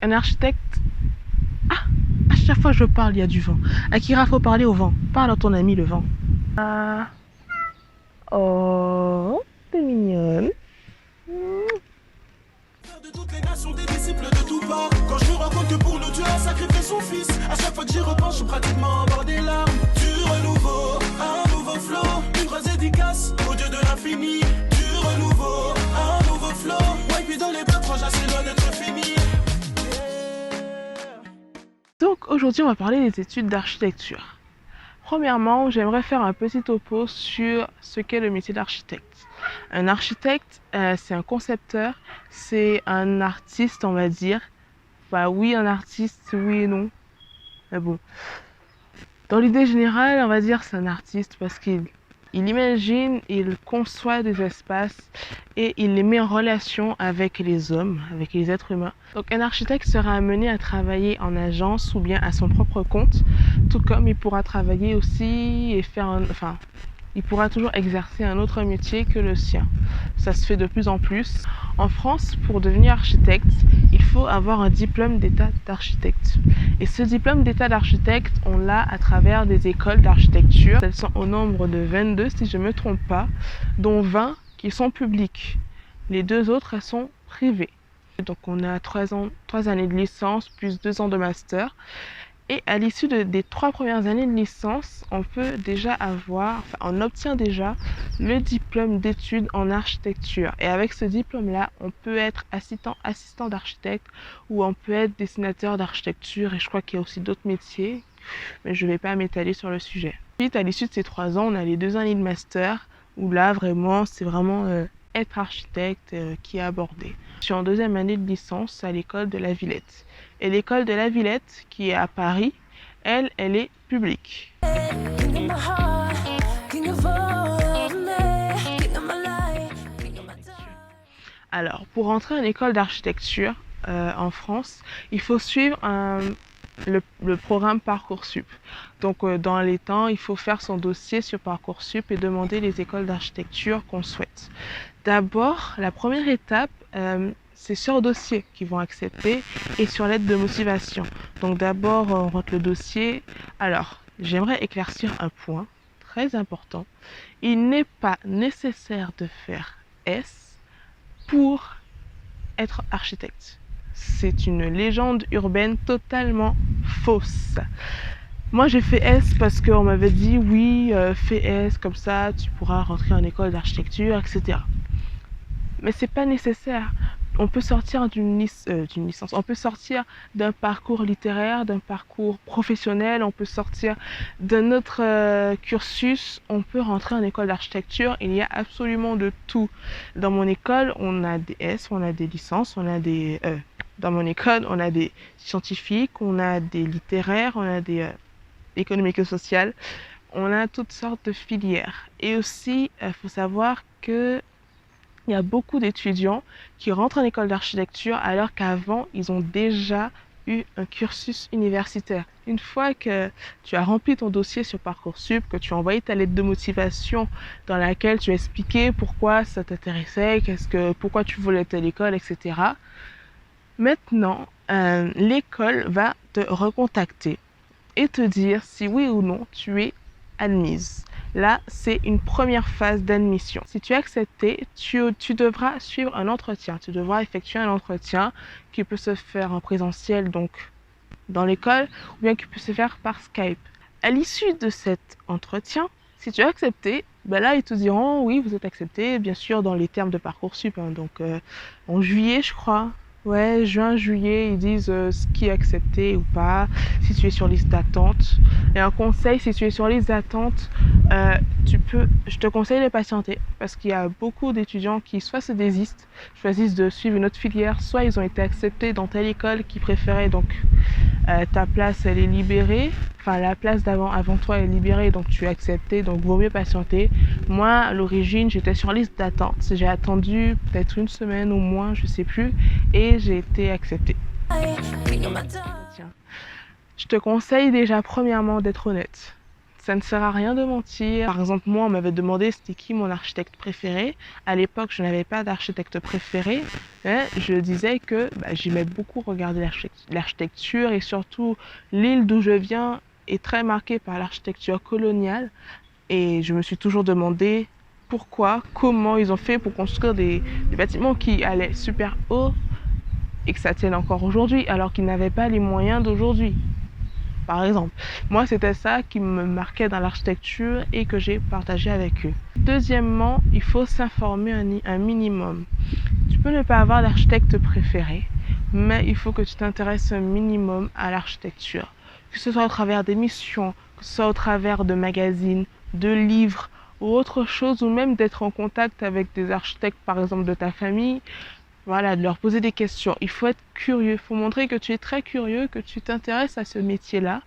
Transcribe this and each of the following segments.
Un architecte... Ah, à chaque fois que je parle, il y a du vent. Akira, faut parler au vent. Parle à ton ami, le vent. Ah, oh, t'es mignonne. De toutes les nations, des disciples de tout part. Quand je me rends compte que pour nous Dieu a sacrifié son fils, à chaque fois que j'y repense, je suis pratiquement au bord des larmes. Du renouveau, un nouveau flow, une grosse dédicace au Dieu de l'infini. Du renouveau, un nouveau flow, ouais, puis dans les blocs, c'est loin d'être fini. Donc aujourd'hui, on va parler des études d'architecture. Premièrement, j'aimerais faire un petit topo sur ce qu'est le métier d'architecte. Un architecte, c'est un concepteur, c'est un artiste, on va dire. Bah oui, un artiste, oui et non. Mais bon. Dans l'idée générale, on va dire c'est un artiste parce qu'il imagine, il conçoit des espaces et il les met en relation avec les hommes, avec les êtres humains. Donc un architecte sera amené à travailler en agence ou bien à son propre compte, tout comme il pourra travailler aussi et faire il pourra toujours exercer un autre métier que le sien. Ça se fait de plus en plus. En France, pour devenir architecte, il faut avoir un diplôme d'état d'architecte. Et ce diplôme d'état d'architecte, on l'a à travers des écoles d'architecture. Elles sont au nombre de 22, si je ne me trompe pas, dont 20 qui sont publiques. Les deux autres, elles sont privées. Donc on a 3 années de licence plus 2 ans de master. Et à l'issue des 3 premières années de licence, on obtient déjà le diplôme d'études en architecture. Et avec ce diplôme-là, on peut être assistant d'architecte ou on peut être dessinateur d'architecture. Et je crois qu'il y a aussi d'autres métiers, mais je ne vais pas m'étaler sur le sujet. Ensuite, à l'issue de ces 3 ans, on a les 2 années de master, où là, c'est vraiment être architecte qui est abordé. Je suis en 2e année de licence à l'école de la Villette. Et l'école de la Villette, qui est à Paris, elle est publique. Alors, pour entrer en école d'architecture en France, il faut suivre le programme Parcoursup. Donc, dans les temps, il faut faire son dossier sur Parcoursup et demander les écoles d'architecture qu'on souhaite. D'abord, la première étape, c'est sur dossier qu'ils vont accepter et sur lettre de motivation. Donc d'abord, on rentre le dossier. Alors, j'aimerais éclaircir un point très important. Il n'est pas nécessaire de faire S pour être architecte. C'est une légende urbaine totalement fausse. Moi, j'ai fait S parce qu'on m'avait dit oui, fais S, comme ça, tu pourras rentrer en école d'architecture, etc. Mais c'est pas nécessaire. On peut sortir d'une licence, on peut sortir d'un parcours littéraire, d'un parcours professionnel, on peut sortir d'un autre cursus, on peut rentrer en école d'architecture. Il y a absolument de tout. Dans mon école, on a des S, on a des licences, dans mon école, on a des scientifiques, on a des littéraires, on a des économiques et sociales, on a toutes sortes de filières. Et aussi, il faut savoir que il y a beaucoup d'étudiants qui rentrent en école d'architecture alors qu'avant, ils ont déjà eu un cursus universitaire. Une fois que tu as rempli ton dossier sur Parcoursup, que tu as envoyé ta lettre de motivation dans laquelle tu as expliqué pourquoi ça t'intéressait, pourquoi tu voulais telle école, etc. Maintenant, l'école va te recontacter et te dire si oui ou non tu es admise. Là, c'est une première phase d'admission. Si tu es accepté, tu devras suivre un entretien. Tu devras effectuer un entretien qui peut se faire en présentiel, donc dans l'école, ou bien qui peut se faire par Skype. À l'issue de cet entretien, si tu es accepté, ben là, ils te diront oui, vous êtes accepté, bien sûr, dans les termes de Parcoursup. Donc, en juillet, je crois. Ouais, juin, juillet, ils disent ce qui est accepté ou pas, si tu es sur liste d'attente. Et un conseil, si tu es sur liste d'attente, je te conseille de patienter parce qu'il y a beaucoup d'étudiants qui soit se désistent, choisissent de suivre une autre filière, soit ils ont été acceptés dans telle école qui préférait, donc ta place elle est libérée, enfin la place avant toi est libérée, donc tu es accepté, donc vaut mieux patienter. Moi à l'origine j'étais sur liste d'attente, j'ai attendu peut-être une semaine ou moins, je sais plus, et j'ai été acceptée. Je te conseille déjà premièrement d'être honnête. ça ne sert à rien de mentir. Par exemple, moi, on m'avait demandé c'était qui mon architecte préféré. À l'époque, je n'avais pas d'architecte préféré. Mais je disais que j'aimais beaucoup regarder l'architecture et surtout l'île d'où je viens est très marquée par l'architecture coloniale. Et je me suis toujours demandé pourquoi, comment ils ont fait pour construire des bâtiments qui allaient super haut et que ça tienne encore aujourd'hui alors qu'ils n'avaient pas les moyens d'aujourd'hui. Par exemple, moi c'était ça qui me marquait dans l'architecture et que j'ai partagé avec eux. Deuxièmement, il faut s'informer un minimum. Tu peux ne pas avoir d'architecte préféré, mais il faut que tu t'intéresses un minimum à l'architecture. Que ce soit au travers d'émissions, que ce soit au travers de magazines, de livres ou autre chose, ou même d'être en contact avec des architectes par exemple de ta famille. Voilà, de leur poser des questions. Il faut être curieux, il faut montrer que tu es très curieux, que tu t'intéresses à ce métier-là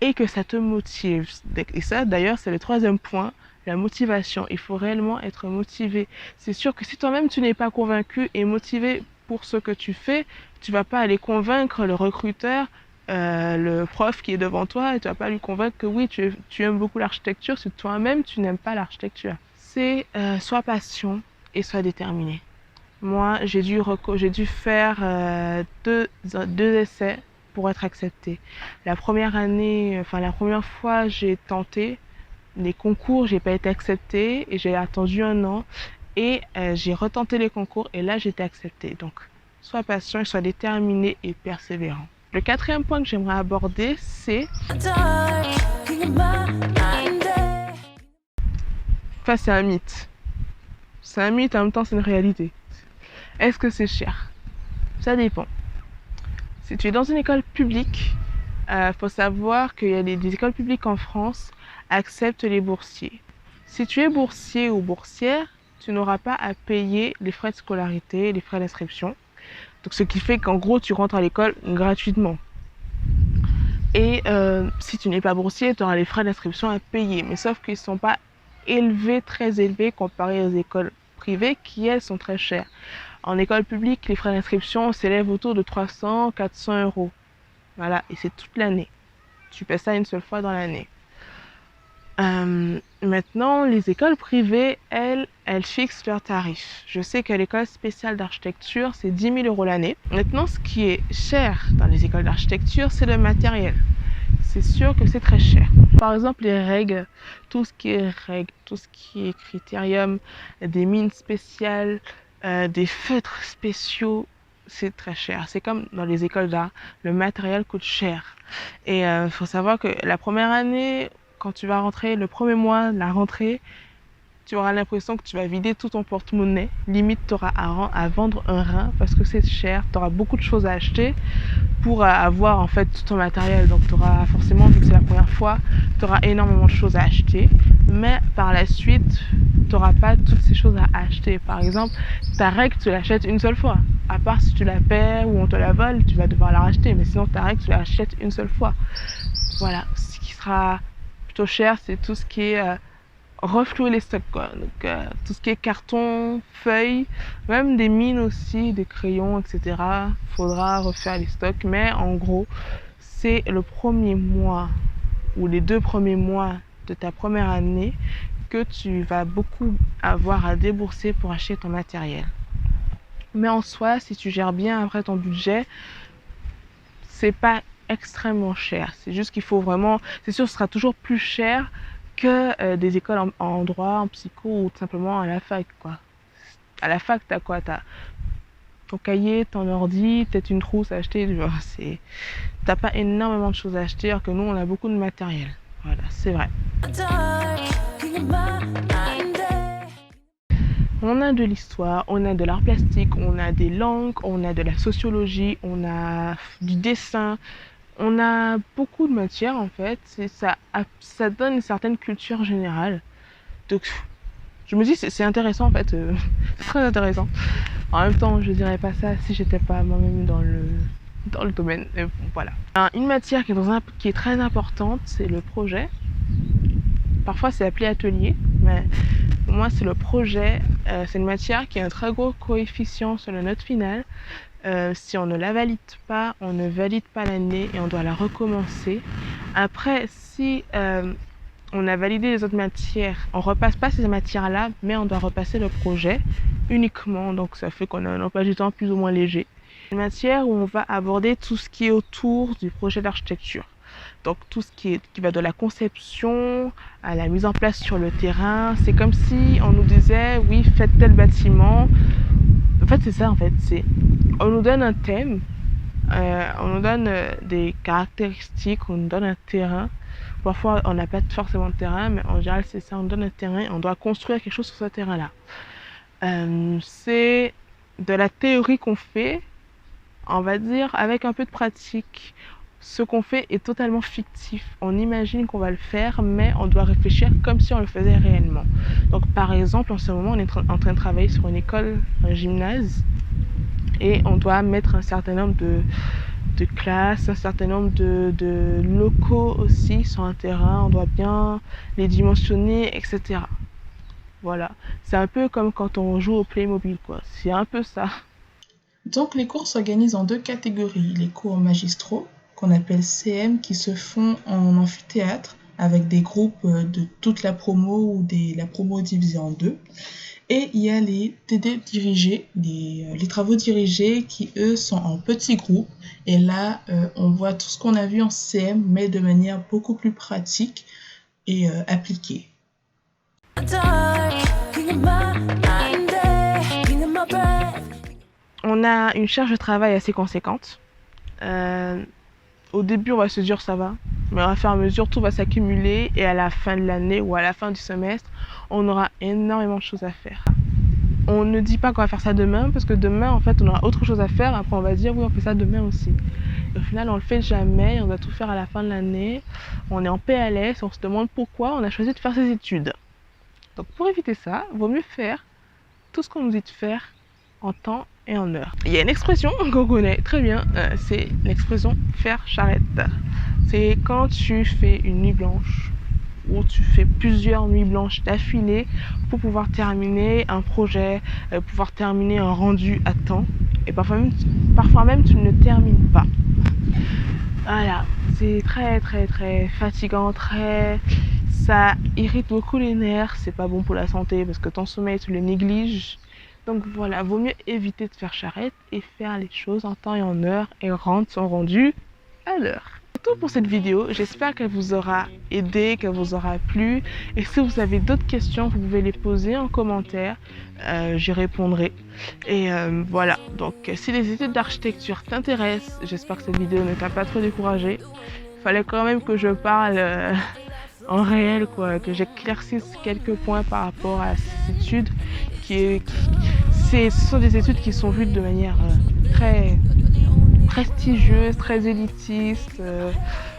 et que ça te motive. Et ça, d'ailleurs, c'est le troisième point, la motivation. Il faut réellement être motivé. C'est sûr que si toi-même tu n'es pas convaincu et motivé pour ce que tu fais, tu vas pas aller convaincre le recruteur, le prof qui est devant toi, et tu vas pas lui convaincre que oui, tu aimes beaucoup l'architecture si toi-même tu n'aimes pas l'architecture. C'est soit passion et soit déterminé. Moi, j'ai dû faire deux essais pour être acceptée. La première année, enfin la première fois, j'ai tenté les concours, j'ai pas été acceptée et j'ai attendu 1 an et j'ai retenté les concours et là j'ai été acceptée. Donc, sois patient, sois déterminé et persévérant. Le quatrième point que j'aimerais aborder, c'est... Enfin, c'est un mythe. C'est un mythe, en même temps c'est une réalité. Est-ce que c'est cher? Ça dépend. Si tu es dans une école publique, faut savoir qu'il y a des écoles publiques en France acceptent les boursiers. Si tu es boursier ou boursière, tu n'auras pas à payer les frais de scolarité, les frais d'inscription. Donc ce qui fait qu'en gros tu rentres à l'école gratuitement. Et si tu n'es pas boursier, tu auras les frais d'inscription à payer. Mais sauf qu'ils ne sont pas élevés, très élevés comparés aux écoles privées qui elles sont très chères. En école publique, les frais d'inscription s'élèvent autour de 300-400 euros. Voilà, et c'est toute l'année. Tu paies ça une seule fois dans l'année. Maintenant, les écoles privées, elles fixent leurs tarifs. Je sais que l'école spéciale d'architecture, c'est 10 000 euros l'année. Maintenant, ce qui est cher dans les écoles d'architecture, c'est le matériel. C'est sûr que c'est très cher. Par exemple, les règles, tout ce qui est critérium, des mines spéciales, des feutres spéciaux, c'est très cher. C'est comme dans les écoles d'art, le matériel coûte cher. Et il faut savoir que la première année, quand tu vas rentrer, le premier mois de la rentrée, tu auras l'impression que tu vas vider tout ton porte-monnaie. Limite, tu auras à vendre un rein parce que c'est cher. Tu auras beaucoup de choses à acheter pour avoir en fait tout ton matériel. Donc tu auras forcément, vu que c'est la première fois, tu auras énormément de choses à acheter. Mais par la suite, tu n'auras pas toutes ces choses à acheter. Par exemple, ta règle, tu l'achètes une seule fois. À part si tu la perds ou on te la vole, tu vas devoir la racheter. Mais sinon, ta règle, tu l'achètes une seule fois. Voilà. Ce qui sera plutôt cher, c'est tout ce qui est reflouer les stocks, quoi. Donc, tout ce qui est carton, feuilles, même des mines aussi, des crayons, etc. Faudra refaire les stocks. Mais en gros, c'est le premier mois ou les 2 premiers mois de ta première année que tu vas beaucoup avoir à débourser pour acheter ton matériel. Mais en soi, si tu gères bien après ton budget, c'est pas extrêmement cher. C'est juste qu'il faut vraiment... C'est sûr, ce sera toujours plus cher que des écoles en droit, en psycho ou tout simplement à la fac, quoi. À la fac, t'as quoi? T'as ton cahier, ton ordi, peut-être une trousse à acheter. T'as pas énormément de choses à acheter, alors que nous, on a beaucoup de matériel. Voilà, c'est vrai. On a de l'histoire, on a de l'art plastique, on a des langues, on a de la sociologie, on a du dessin. On a beaucoup de matières en fait, et ça donne une certaine culture générale. Donc je me dis c'est intéressant en fait, c'est très intéressant. En même temps je dirais pas ça si j'étais pas moi-même dans le domaine. Voilà. Une matière qui est très importante, c'est le projet. Parfois c'est appelé atelier, mais pour moi c'est le projet. C'est une matière qui a un très gros coefficient sur la note finale. Si on ne la valide pas, on ne valide pas l'année et on doit la recommencer. Après, si on a validé les autres matières. On ne repasse pas ces matières-là, mais on doit repasser le projet uniquement. Donc ça fait qu'on a un emploi du temps plus ou moins léger. Une matière où on va aborder tout ce qui est autour du projet d'architecture. Donc tout ce qui va de la conception à la mise en place sur le terrain. C'est comme si on nous disait, oui, faites tel bâtiment. En fait, c'est ça, en fait. On nous donne un thème, on nous donne des caractéristiques, on nous donne un terrain. Parfois, on n'a pas forcément de terrain, mais en général, c'est ça. On donne un terrain et on doit construire quelque chose sur ce terrain-là. C'est de la théorie qu'on fait, on va dire, avec un peu de pratique. Ce qu'on fait est totalement fictif. On imagine qu'on va le faire, mais on doit réfléchir comme si on le faisait réellement. Donc, par exemple, en ce moment, on est en train de travailler sur une école, un gymnase, et on doit mettre un certain nombre de classes, un certain nombre de locaux aussi sur un terrain. On doit bien les dimensionner, etc. Voilà. C'est un peu comme quand on joue au Playmobil, quoi. C'est un peu ça. Donc les cours s'organisent en 2 catégories. Les cours magistraux, qu'on appelle CM, qui se font en amphithéâtre avec des groupes de toute la promo ou la promo divisée en 2. Et il y a les TD dirigés, les travaux dirigés qui, eux, sont en petits groupes. Et là, on voit tout ce qu'on a vu en CM, mais de manière beaucoup plus pratique et appliquée. On a une charge de travail assez conséquente. Au début, on va se dire ça va, mais au fur et à mesure, tout va s'accumuler et à la fin de l'année ou à la fin du semestre, on aura énormément de choses à faire. On ne dit pas qu'on va faire ça demain parce que demain, en fait, on aura autre chose à faire. Après, on va dire oui, on fait ça demain aussi. Et au final, on le fait jamais. On doit tout faire à la fin de l'année. On est en PLS. On se demande pourquoi on a choisi de faire ces études. Donc, pour éviter ça, il vaut mieux faire tout ce qu'on nous dit de faire en temps et en heure. Il y a une expression qu'on connaît très bien. C'est l'expression faire charrette. C'est quand tu fais une nuit blanche où tu fais plusieurs nuits blanches d'affilée pour pouvoir terminer un projet, pouvoir terminer un rendu à temps. Et parfois même tu ne termines pas. Voilà, c'est très très très fatigant, ça irrite beaucoup les nerfs, c'est pas bon pour la santé parce que ton sommeil tu le négliges. Donc voilà, vaut mieux éviter de faire charrette et faire les choses en temps et en heure et rendre son rendu à l'heure. C'est tout pour cette vidéo, j'espère qu'elle vous aura aidé, qu'elle vous aura plu. Et si vous avez d'autres questions, vous pouvez les poser en commentaire, j'y répondrai. Et voilà, donc si les études d'architecture t'intéressent, j'espère que cette vidéo ne t'a pas trop découragé. Il fallait quand même que je parle en réel, quoi, que j'éclaircisse quelques points par rapport à ces études. Ce sont des études qui sont vues de manière très prestigieuse, très élitiste,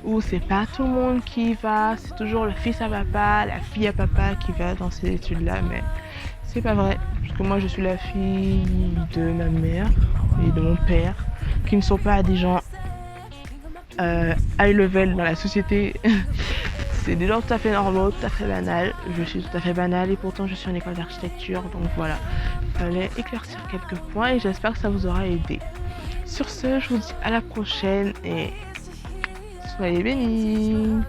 où c'est pas tout le monde qui va, c'est toujours le fils à papa, la fille à papa qui va dans ces études-là, mais c'est pas vrai, parce que moi je suis la fille de ma mère et de mon père, qui ne sont pas des gens high level dans la société. C'est des gens tout à fait normaux, tout à fait banals. Je suis tout à fait banale et pourtant je suis en école d'architecture, donc voilà. Il fallait éclaircir quelques points et j'espère que ça vous aura aidé. Sur ce, je vous dis à la prochaine et soyez bénis.